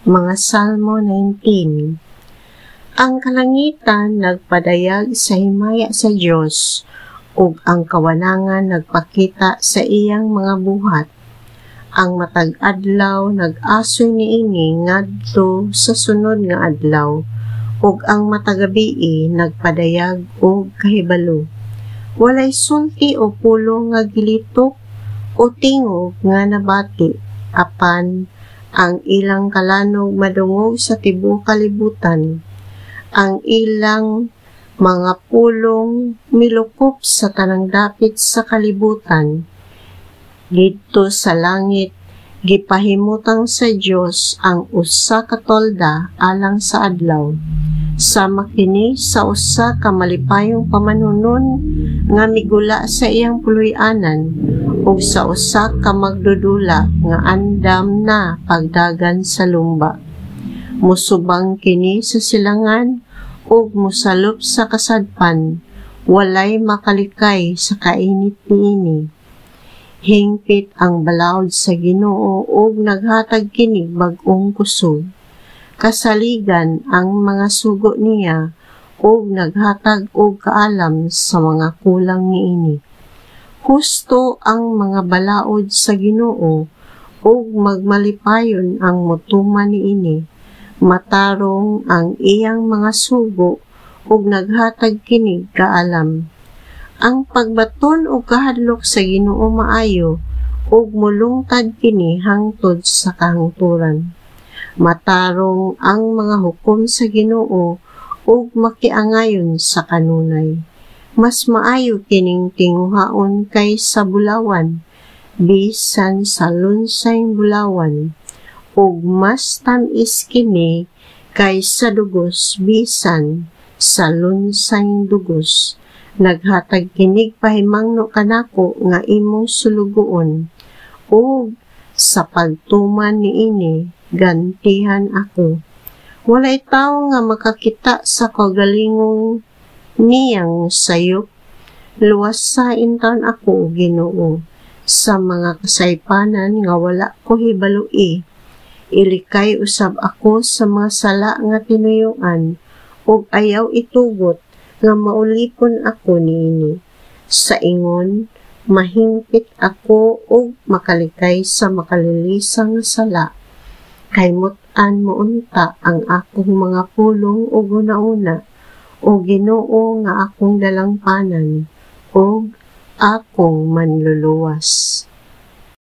Mga Salmo 19. Ang kalangitan nagpadayag sa himaya sa Dios, ug ang kawanangan nagpakita sa iyang mga buhat. Ang matag adlaw nag-asoy niini ngadto sa sunod nga adlaw, ug ang matagabii nagpadayag og kahibalo. Walay sulti o pulong nga gilitok o tingog nga nabati, apan ang ilang kalanog madungog sa tibuok kalibutan. Ang ilang mga pulong milukop sa tanang dapit sa kalibutan. Dito sa langit, gipahimutang sa Dios ang usa ka tolda alang sa adlaw. Sama kini sa usa ka malipayong pamanunon nga migula sa iyang puloy-anan, ug sa usa ka magdudula nga andam na pagdagan sa lumba. Musubang kini sa silangan ug musalop sa kasadpan, walay makalikay sa kainit niini. Hingpit ang balaod sa Ginoo ug naghatag kini bag-ong kusog. Kasaligan ang mga sugo niya ug naghatag og kaalam sa mga kulang niini. Husto ang mga balaod sa Ginoo ug magmalipayon ang mutuman niini. Matarong ang iyang mga sugo ug naghatag kini kaalam. Ang pagbaton og kahadlok sa Ginoo maayo ug mulungtad kini hangtod sa kahangturan. Matarong ang mga hukom sa Ginoo ug makiangayon sa kanunay. Mas maayo kining tinguhaon kaysa bulawan, bisan sa lunsayng bulawan, ug mas tamis kini kaysa dugos bisan sa lunsayng dugos. Naghatag kinig pahimangno kanako nga imong sulugoon, ug sa pagtuman niini gantihan ako. Walay tawo nga makakita sa kagalingong niyang sayop. Luwasain taon ako, Ginoo, sa mga kasaypanan nga wala ko hibaloi. Ilikay usab ako sa mga sala nga tinuyuan, ug ayaw itugot nga maulipon ako niini. Sa ingon, mahingpit ako ug makalikay sa makalilisang sala. Kay mut-an mo unta ang akong mga pulong ug una-una, o Ginoo nga akong dalangpanan, ug akong manluluwas.